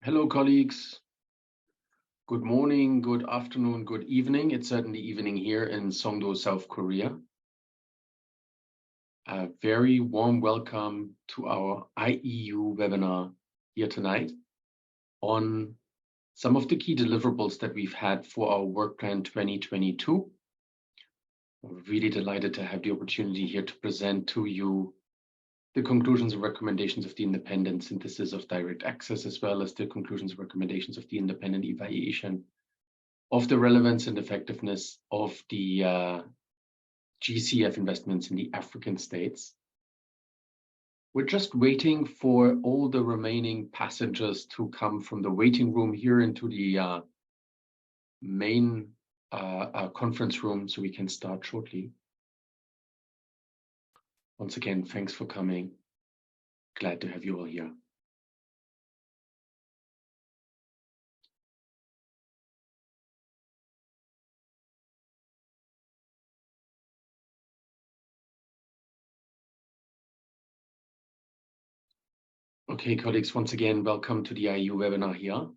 Hello, colleagues. Good morning, good afternoon, good evening. It's certainly evening here in Songdo, South Korea. A very warm welcome to our IEU webinar here tonight on some of the key deliverables that we've had for our work plan 2022. We're really delighted to have the opportunity here to present to you the conclusions and recommendations of the independent synthesis of direct access, as well as the conclusions and recommendations of the independent evaluation of the relevance and effectiveness of the GCF investments in the African states. We're just waiting for all the remaining passengers to come from the waiting room here into the main conference room so we can start shortly. Once again, thanks for coming. Glad to have you all here. Okay, colleagues, once again, welcome to the IEU webinar here.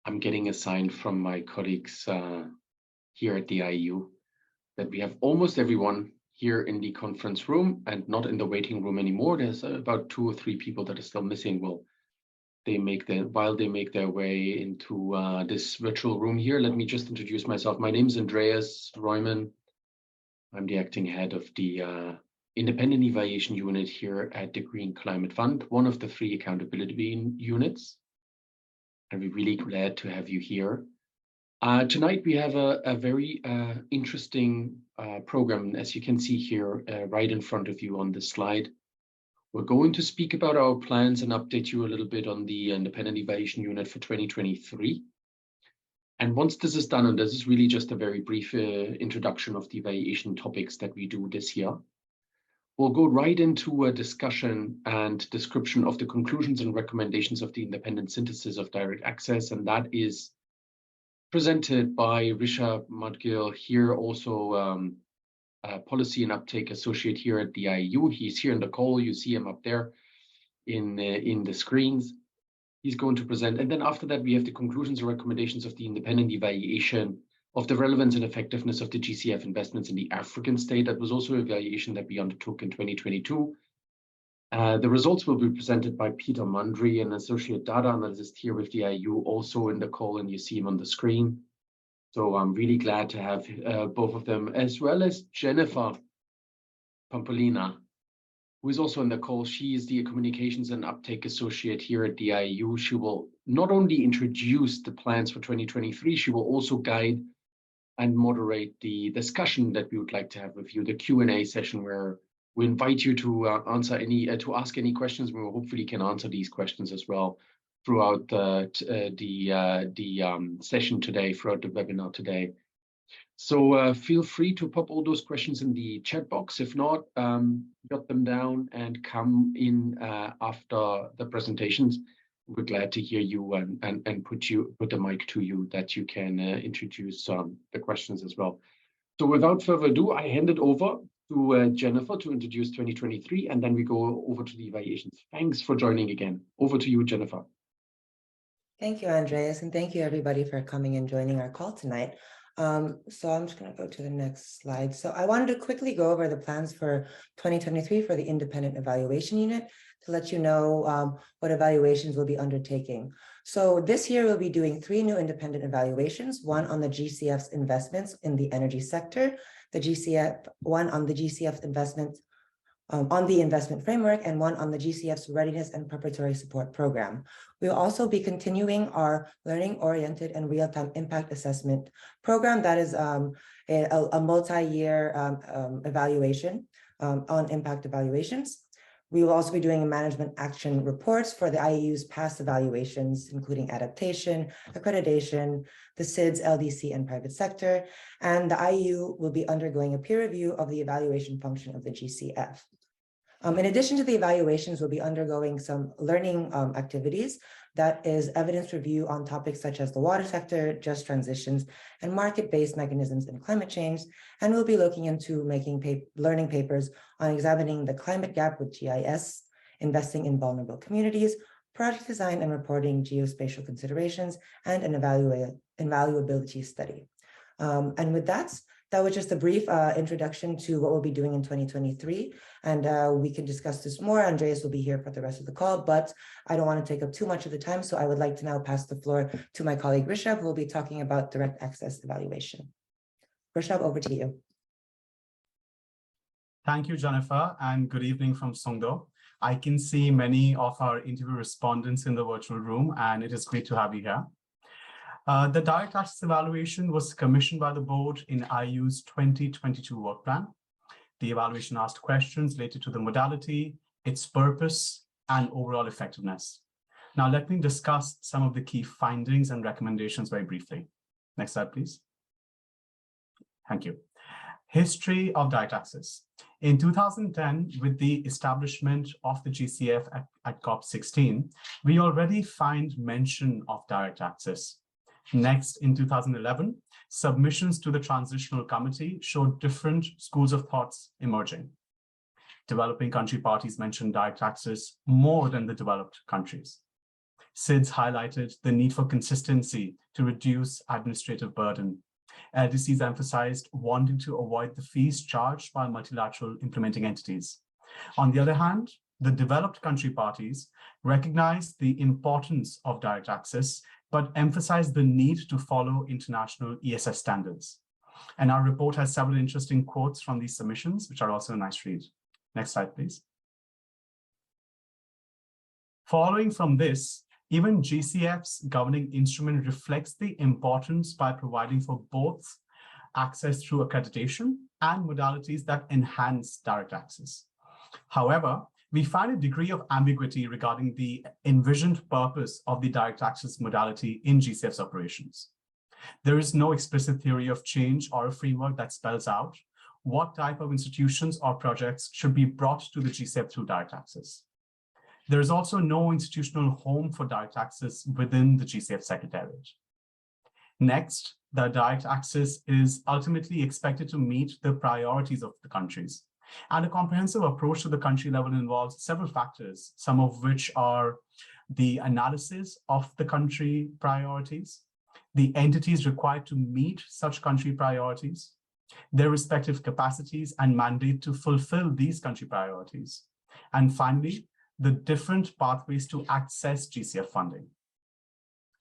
I'm getting a sign from my colleagues here at the IEU that we have almost everyone here in the conference room and not in the waiting room anymore. There's about 2 or 3 people that are still missing. While they make their way into this virtual room here, let me just introduce myself. My name is Andreas Reumann. I'm the acting head of the Independent Evaluation Unit here at the Green Climate Fund, one of the 3 accountability units. And we're really glad to have you here. Tonight we have a very interesting program, as you can see here right in front of you on this slide. We're going to speak about our plans and update you a little bit on the Independent Evaluation Unit for 2023. And once this is done, and this is really just a very brief introduction of the evaluation topics that we do this year, we'll go right into a discussion and description of the conclusions and recommendations of the independent synthesis of direct access, and that is presented by Rishabh Madgil, here also Policy and Uptake Associate here at the IEU. He's here in the call. You see him up there in the screens. He's going to present. And then after that, we have the conclusions and recommendations of the independent evaluation of the relevance and effectiveness of the GCF investments in the African state. That was also an evaluation that we undertook in 2022. The results will be presented by Peter Mundry, an associate data analyst here with the IEU, also in the call, and you see him on the screen. So I'm really glad to have both of them, as well as Jennifer Pampolina, who is also in the call. She is the Communications and Uptake Associate here at the IEU. She will not only introduce the plans for 2023, she will also guide and moderate the discussion that we would like to have with you, the Q&A session, where we invite you to ask any questions. We hopefully can answer these questions as well throughout the session today, throughout the webinar today. So feel free to pop all those questions in the chat box. If not, jot them down and come in after the presentations. We're glad to hear you and put the mic to you that you can introduce the questions as well. So without further ado, I hand it over to Jennifer to introduce 2023, and then we go over to the evaluations. Thanks for joining again. Over to you, Jennifer. Thank you, Andreas, and thank you everybody for coming and joining our call tonight. So I'm just going to go to the next slide. So I wanted to quickly go over the plans for 2023 for the Independent Evaluation Unit to let you know what evaluations we'll be undertaking. So this year we'll be doing 3 new independent evaluations, one on the GCF's investments in the energy sector, one on the GCF investments on the investment framework, and one on the GCF's readiness and preparatory support program. We'll also be continuing our learning-oriented and real-time impact assessment program. That is a multi-year evaluation on impact evaluations. We will also be doing management action reports for the IEU's past evaluations, including adaptation, accreditation, the SIDS, LDC, and private sector. And the IEU will be undergoing a peer review of the evaluation function of the GCF. In addition to the evaluations, we'll be undergoing some learning activities. That is evidence review on topics such as the water sector, just transitions, and market-based mechanisms in climate change. And we'll be looking into making learning papers on examining the climate gap with GIS, investing in vulnerable communities, project design and reporting, geospatial considerations, and an evaluability study. And with that was just a brief introduction to what we'll be doing in 2023. And we can discuss this more. Andreas will be here for the rest of the call, but I don't want to take up too much of the time. So I would like to now pass the floor to my colleague Rishabh, who will be talking about direct access evaluation. Rishabh, over to you. Thank you, Jennifer, and good evening from Songdo. I can see many of our interview respondents in the virtual room, and it is great to have you here. The direct access evaluation was commissioned by the board in IEU's 2022 work plan. The evaluation asked questions related to the modality, its purpose, and overall effectiveness. Now, let me discuss some of the key findings and recommendations very briefly. Next slide, please. Thank you. History of direct access. In 2010, with the establishment of the GCF at COP16, we already find mention of direct access. Next, in 2011, submissions to the Transitional Committee showed different schools of thoughts emerging. Developing country parties mentioned direct access more than the developed countries. SIDS highlighted the need for consistency to reduce administrative burden. LDCs emphasized wanting to avoid the fees charged by multilateral implementing entities. On the other hand, the developed country parties recognized the importance of direct access, but emphasized the need to follow international ESS standards. And our report has several interesting quotes from these submissions, which are also a nice read. Next slide, please. Following from this, even GCF's governing instrument reflects the importance by providing for both access through accreditation and modalities that enhance direct access. However, we find a degree of ambiguity regarding the envisioned purpose of the direct access modality in GCF's operations. There is no explicit theory of change or a framework that spells out what type of institutions or projects should be brought to the GCF through direct access. There is also no institutional home for direct access within the GCF Secretariat. Next, the direct access is ultimately expected to meet the priorities of the countries. And a comprehensive approach to the country level involves several factors, some of which are the analysis of the country priorities, the entities required to meet such country priorities, their respective capacities and mandate to fulfill these country priorities, and finally, the different pathways to access GCF funding.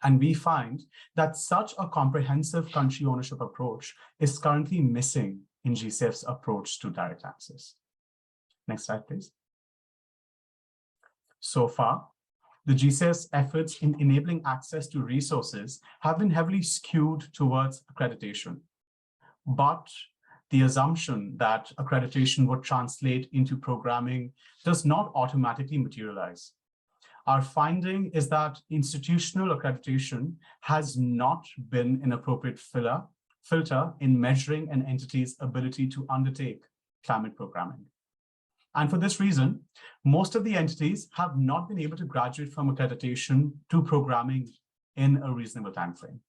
And we find that such a comprehensive country ownership approach is currently missing in GCF's approach to direct access. Next slide, please. So far, the GCF's efforts in enabling access to resources have been heavily skewed towards accreditation. But the assumption that accreditation would translate into programming does not automatically materialize. Our finding is that institutional accreditation has not been an appropriate filter in measuring an entity's ability to undertake climate programming. And for this reason, most of the entities have not been able to graduate from accreditation to programming in a reasonable timeframe.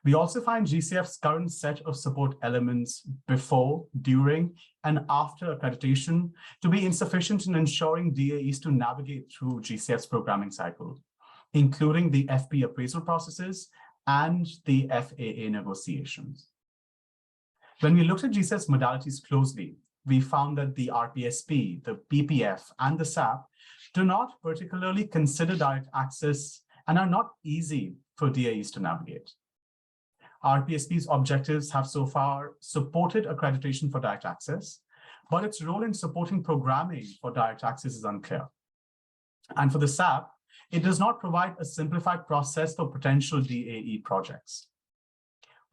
We also find GCF's current set of support elements before, during, and after accreditation to be insufficient in ensuring DAEs to navigate through GCF's programming cycle, including the FP appraisal processes and the FAA negotiations. When we looked at GCF's modalities closely, we found that the RPSP, the PPF, and the SAP do not particularly consider direct access and are not easy for DAEs to navigate. RPSP's objectives have so far supported accreditation for direct access, but its role in supporting programming for direct access is unclear. And for the SAP, it does not provide a simplified process for potential DAE projects.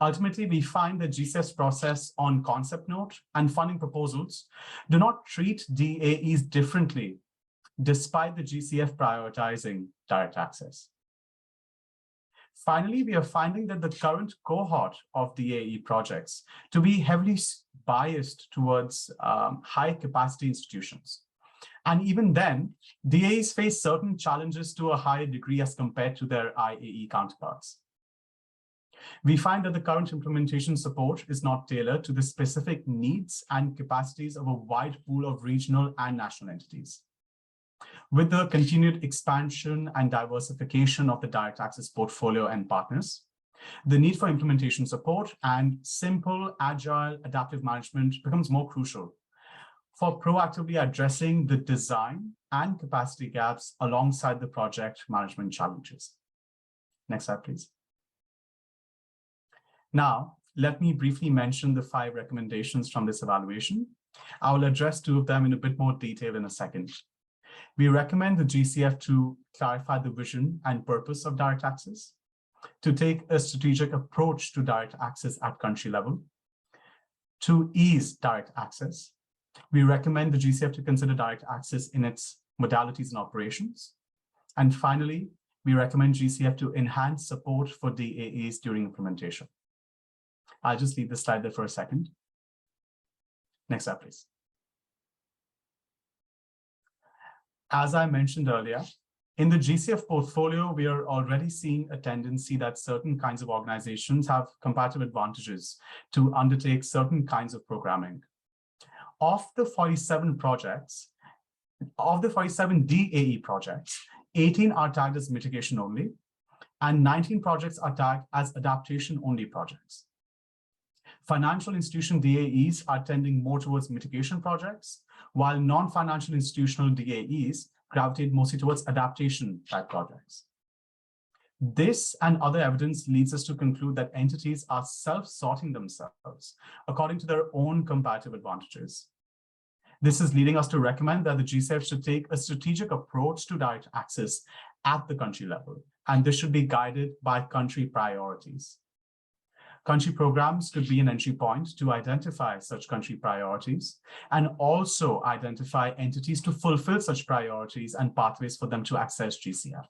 Ultimately, we find that GCF's process on concept note and funding proposals do not treat DAEs differently, despite the GCF prioritizing direct access. Finally, we are finding that the current cohort of DAE projects to be heavily biased towards high-capacity institutions. And even then, DAEs face certain challenges to a higher degree as compared to their IAE counterparts. We find that the current implementation support is not tailored to the specific needs and capacities of a wide pool of regional and national entities. with the continued expansion and diversification of the direct access portfolio and partners, the need for implementation support and simple, agile, adaptive management becomes more crucial for proactively addressing the design and capacity gaps alongside the project management challenges. Next slide, please. Now, let me briefly mention the 5 recommendations from this evaluation. I will address 2 of them in a bit more detail in a second. We recommend the GCF to clarify the vision and purpose of direct access, to take a strategic approach to direct access at country level, to ease direct access. We recommend the GCF to consider direct access in its modalities and operations. And finally, we recommend GCF to enhance support for DAEs during implementation. I'll just leave this slide there for a second. Next slide, please. As I mentioned earlier, in the GCF portfolio, we are already seeing a tendency that certain kinds of organizations have comparative advantages to undertake certain kinds of programming. Of the 47 projects, of the 47 DAE projects, 18 are tagged as mitigation only, and 19 projects are tagged as adaptation only projects. Financial institution DAEs are tending more towards mitigation projects, while non-financial institutional DAEs gravitate mostly towards adaptation type projects. This and other evidence leads us to conclude that entities are self-sorting themselves according to their own comparative advantages. This is leading us to recommend that the GCF should take a strategic approach to direct access at the country level, and this should be guided by country priorities. Country programs could be an entry point to identify such country priorities and also identify entities to fulfill such priorities and pathways for them to access GCF.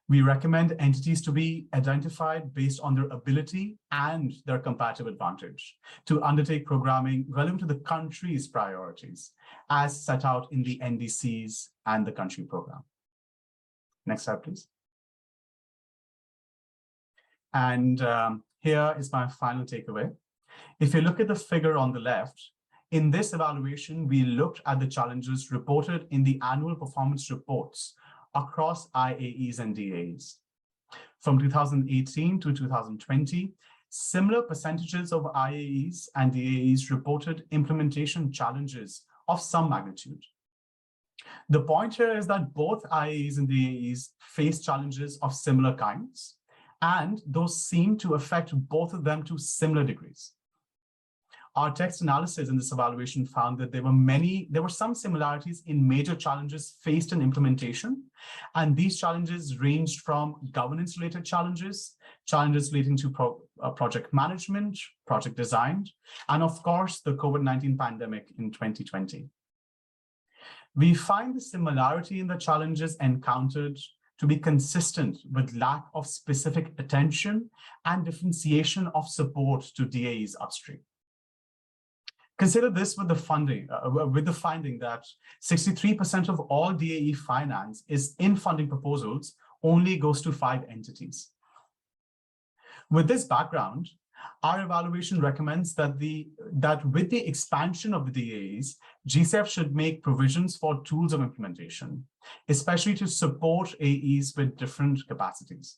We recommend entities to be identified based on their ability and their comparative advantage to undertake programming relevant to the country's priorities as set out in the NDCs and the country program. Next slide, please. And here is my final takeaway. If you look at the figure on the left, in this evaluation, we looked at the challenges reported in the annual performance reports across IAEs and DAEs. From 2018 to 2020, similar percentages of IAEs and DAEs reported implementation challenges of some magnitude. The point here is that both IAEs and DAEs face challenges of similar kinds, and those seem to affect both of them to similar degrees. Our text analysis in this evaluation found that there were some similarities in major challenges faced in implementation, and these challenges ranged from governance-related challenges, challenges relating to project management, project design, and of course, the COVID-19 pandemic in 2020. We find the similarity in the challenges encountered to be consistent with lack of specific attention and differentiation of support to DAEs upstream. Consider this with the finding that 63% of all DAE finance is in funding proposals only goes to 5 entities. With this background, our evaluation recommends that with the expansion of the DAEs, GCF should make provisions for tools of implementation, especially to support AEs with different capacities.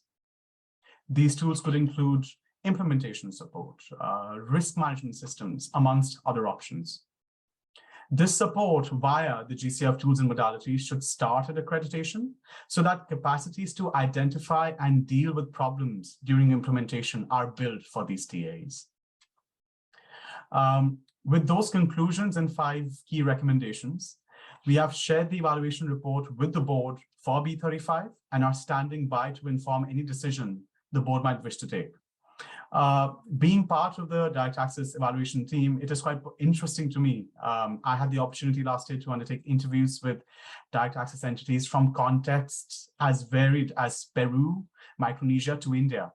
These tools could include implementation support, risk management systems, amongst other options. This support via the GCF tools and modalities should start at accreditation so that capacities to identify and deal with problems during implementation are built for these TAs. With those conclusions and 5 key recommendations, we have shared the evaluation report with the board for B35 and are standing by to inform any decision the board might wish to take. Being part of the direct access evaluation team, it is quite interesting to me. I had the opportunity last year to undertake interviews with direct access entities from contexts as varied as Peru, Micronesia to India.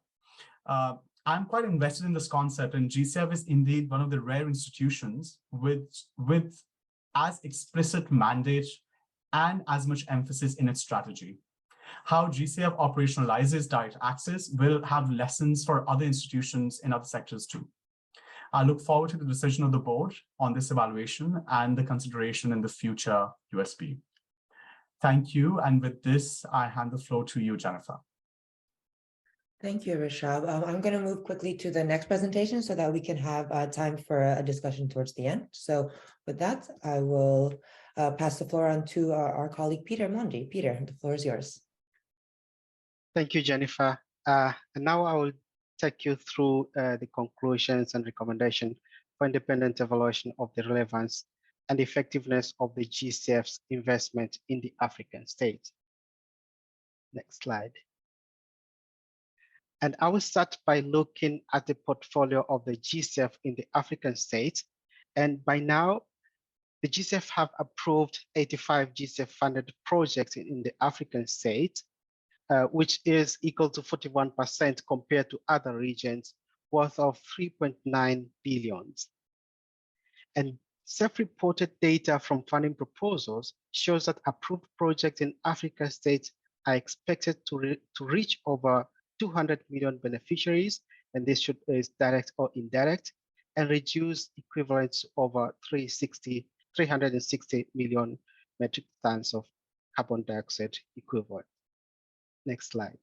I'm quite invested in this concept, and GCF is indeed one of the rare institutions with as explicit mandate and as much emphasis in its strategy. How GCF operationalizes direct access will have lessons for other institutions in other sectors too. I look forward to the decision of the board on this evaluation and the consideration in the future USP. Thank you. And with this, I hand the floor to you, Jennifer. Thank you, Rishab. I'm going to move quickly to the next presentation so that we can have time for a discussion towards the end. So with that, I will pass the floor on to our colleague, Peter Mondi. Peter, the floor is yours. Thank you, Jennifer. And now I will take you through the conclusions and recommendation for independent evaluation of the relevance and effectiveness of the GCF's investment in the African states. Next slide. And I will start by looking at the portfolio of the GCF in the African states. And by now, the GCF have approved 85 GCF funded projects in the African states, which is equal to 41% compared to other regions, worth of 3.9 billion. And self-reported data from funding proposals shows that approved projects in African states are expected to reach over 200 million beneficiaries, and this is direct or indirect, and reduce equivalent to over 360 million metric tons of carbon dioxide equivalent. Next slide.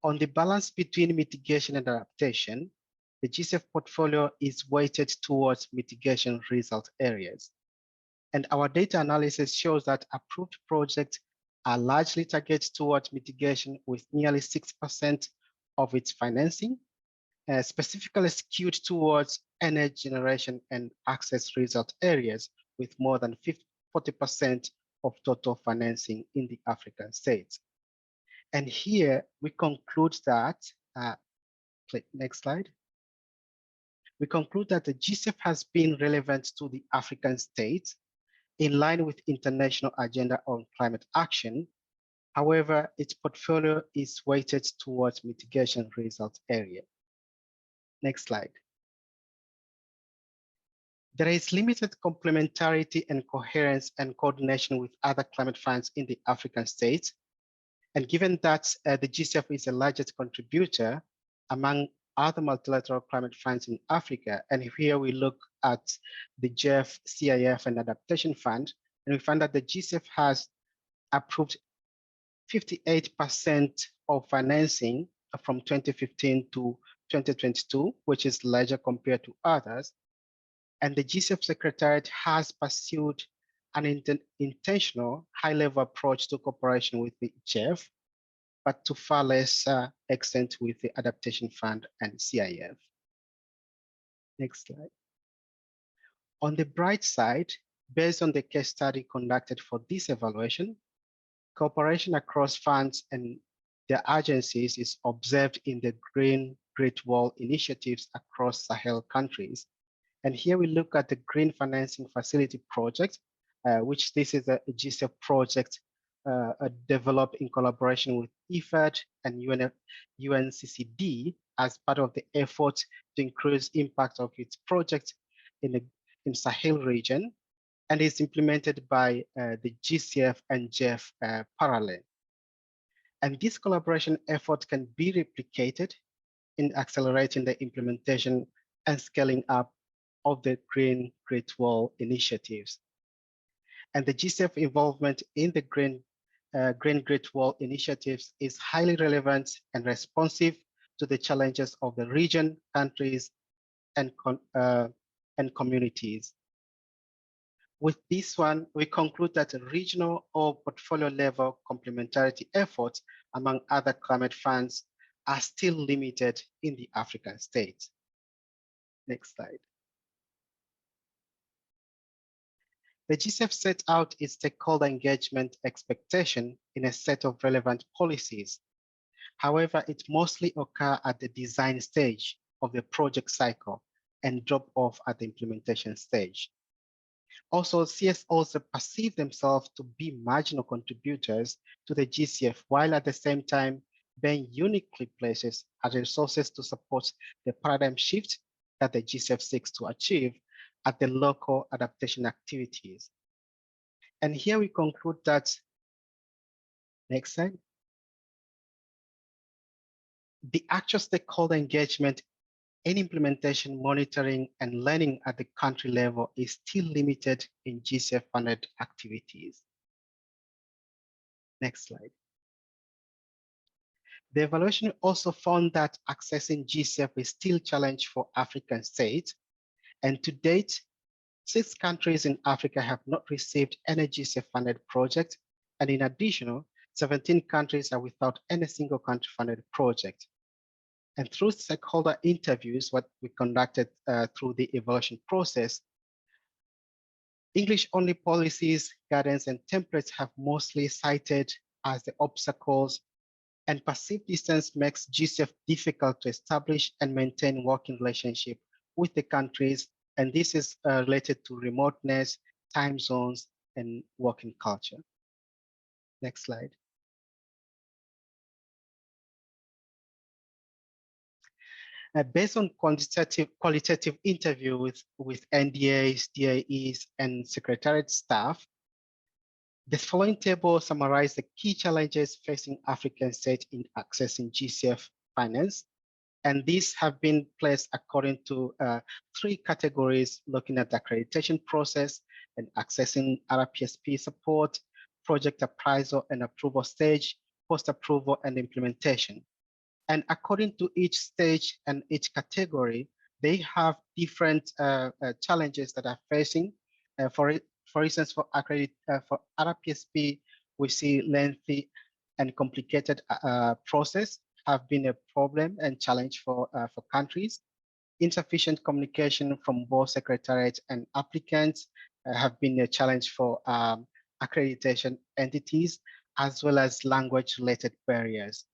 On the balance between mitigation and adaptation, the GCF portfolio is weighted towards mitigation result areas. And our data analysis shows that approved projects are largely targeted towards mitigation with nearly 6% of its financing, specifically skewed towards energy generation and access result areas with more than 40% of total financing in the African states. And here we conclude that, next slide. We conclude that the GCF has been relevant to the African states in line with international agenda on climate action. However, its portfolio is weighted towards mitigation result area. Next slide. There is limited complementarity and coherence and coordination with other climate funds in the African states. And given that the GCF is the largest contributor among other multilateral climate funds in Africa, and here we look at the GEF, CIF, and Adaptation Fund, and we find that the GCF has approved 58% of financing from 2015 to 2022, which is larger compared to others. And the GCF Secretariat has pursued an intentional high-level approach to cooperation with the GEF, but to far less extent with the Adaptation Fund and CIF. Next slide. On the bright side, based on the case study conducted for this evaluation, cooperation across funds and their agencies is observed in the Green Great Wall initiatives across Sahel countries. And here we look at the Green Financing Facility project, which this is a GCF project developed in collaboration with IFAD and UNCCD as part of the effort to increase impact of its project in Sahel region, and is implemented by the GCF and GEF parallel. And this collaboration effort can be replicated in accelerating the implementation and scaling up of the Green Great Wall initiatives. And the GCF involvement in the Green Great Wall initiatives is highly relevant and responsive to the challenges of the region, countries, and communities. With this one, we conclude that regional or portfolio level complementarity efforts among other climate funds are still limited in the African states. Next slide. The GCF set out its stakeholder engagement expectation in a set of relevant policies. However, it mostly occurs at the design stage of the project cycle and drop off at the implementation stage. Also, CSOs perceive themselves to be marginal contributors to the GCF, while at the same time being uniquely placed as resources to support the paradigm shift that the GCF seeks to achieve at the local adaptation activities. And here we conclude that, next slide, the actual stakeholder engagement in implementation, monitoring, and learning at the country level is still limited in GCF funded activities. Next slide. The evaluation also found that accessing GCF is still a challenge for African states. And to date, 6 countries in Africa have not received any GCF-funded project. And in addition, 17 countries are without any single country-funded project. And through stakeholder interviews, what we conducted through the evaluation process, English-only policies, guidance, and templates have mostly cited as the obstacles, and perceived distance makes GCF difficult to establish and maintain working relationship with the countries, and this is related to remoteness, time zones, and working culture. Next slide. Based on qualitative interview with NDAs, DAEs, and Secretariat staff, the following table summarizes the key challenges facing African states in accessing GCF finance. And these have been placed according to 3 categories, looking at the accreditation process and accessing RPSP support, project appraisal and approval stage, post-approval and implementation. And according to each stage and each category, they have different challenges that are facing. For instance, for RPSP, we see lengthy and complicated process have been a problem and challenge for countries. Insufficient communication from both secretariats and applicants have been a challenge for accreditation entities, as well as language-related barriers.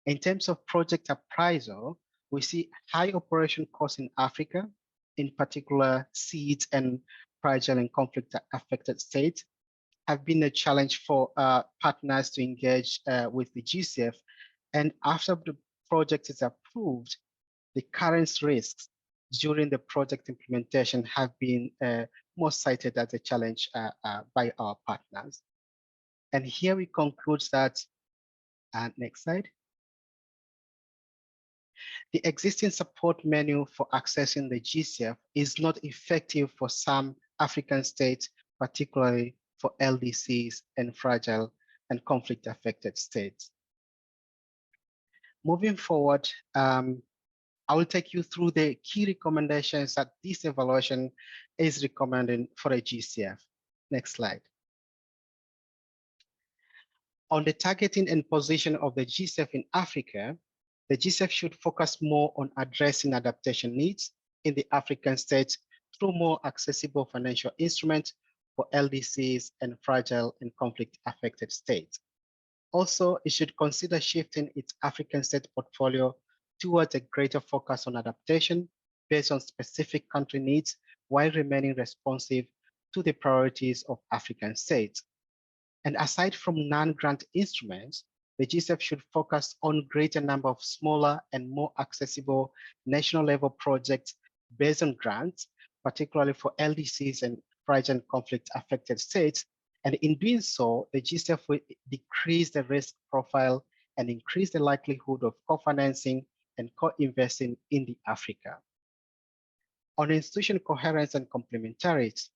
In terms of project appraisal, we see high operation costs in Africa, in particular seeds and fragile and conflict-affected states, have been a challenge for partners to engage with the GCF. And after the project is approved, the current risks during the project implementation have been most cited as a challenge by our partners. And here we conclude that, next slide. The existing support menu for accessing the GCF is not effective for some African states, particularly for LDCs and fragile and conflict-affected states. Moving forward, I will take you through the key recommendations that this evaluation is recommending for a GCF. Next slide. On the targeting and position of the GCF in Africa, the GCF should focus more on addressing adaptation needs in the African states through more accessible financial instruments for LDCs and fragile and conflict-affected states. Also, it should consider shifting its African state portfolio towards a greater focus on adaptation based on specific country needs while remaining responsive to the priorities of African states. And aside from non-grant instruments, the GCF should focus on greater number of smaller and more accessible national level projects based on grants, particularly for LDCs and fragile and conflict-affected states. And in doing so, the GCF will decrease the risk profile and increase the likelihood of co-financing and co-investing in the Africa. On institution coherence and complementarity,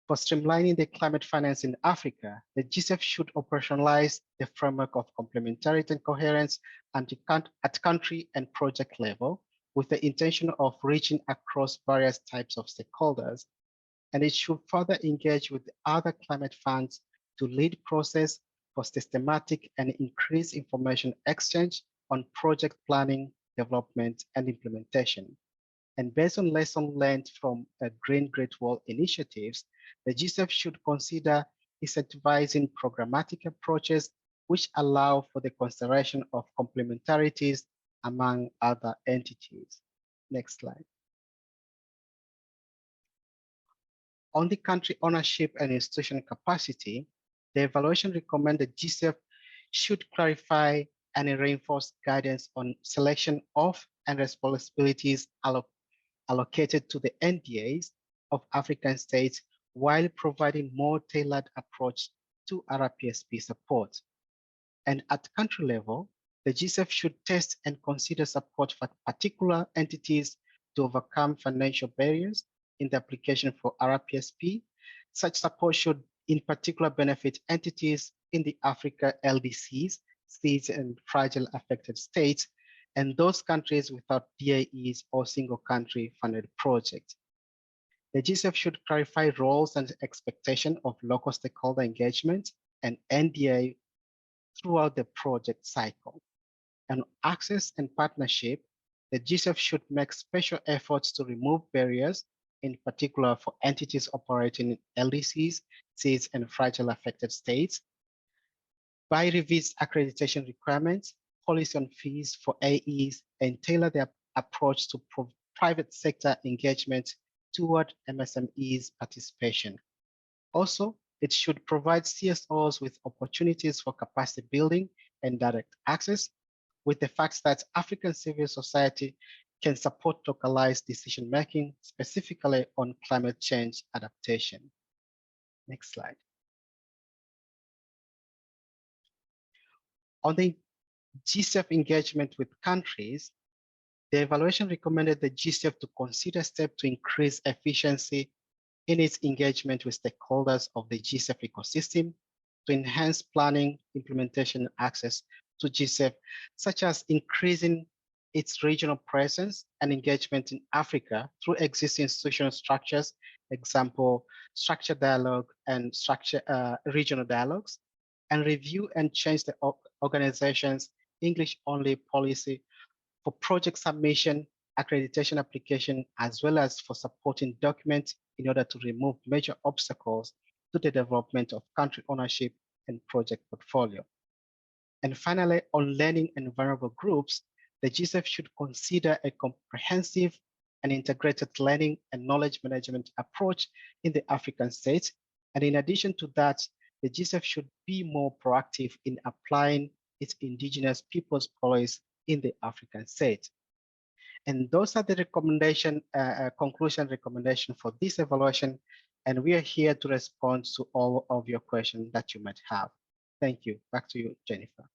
for streamlining the climate finance in Africa, the GCF should operationalize the framework of complementarity and coherence at country and project level with the intention of reaching across various types of stakeholders. And it should further engage with other climate funds to lead process for systematic and increased information exchange on project planning, development, and implementation. And based on lessons learned from Green Great Wall initiatives, the GCF should consider incentivizing programmatic approaches which allow for the consideration of complementarities among other entities. Next slide. On the country ownership and institutional capacity, the evaluation recommended GCF should clarify and reinforce guidance on selection of and responsibilities allocated to the NDAs of African states while providing more tailored approach to RPSP support. And at country level, the GCF should test and consider support for particular entities to overcome financial barriers in the application for RPSP. Such support should in particular benefit entities in the Africa LDCs, seeds and fragile affected states, and those countries without DAEs or single country funded projects. The GCF should clarify roles and expectations of local stakeholder engagement and NDA throughout the project cycle. And access and partnership, the GCF should make special efforts to remove barriers, in particular for entities operating in LDCs, seeds, and fragile affected states, by revisit accreditation requirements, policy on fees for AEs, and tailor their approach to private sector engagement toward MSMEs participation. Also, it should provide CSOs with opportunities for capacity building and direct access, with the fact that African civil society can support localized decision-making, specifically on climate change adaptation. Next slide. On the GCF engagement with countries, the evaluation recommended the GCF to consider steps to increase efficiency in its engagement with stakeholders of the GCF ecosystem, to enhance planning, implementation, and access to GCF, such as increasing its regional presence and engagement in Africa through existing institutional structures, example, structured dialogue and regional dialogues, and review and change the organization's English-only policy for project submission, accreditation application, as well as for supporting documents in order to remove major obstacles to the development of country ownership and project portfolio. And finally, on learning and vulnerable groups, the GCF should consider a comprehensive and integrated learning and knowledge management approach in the African states. And in addition to that, the GCF should be more proactive in applying its indigenous peoples' policies in the African states. And those are the conclusion recommendation for this evaluation. And we are here to respond to all of your questions that you might have. Thank you. Back to you, Jennifer.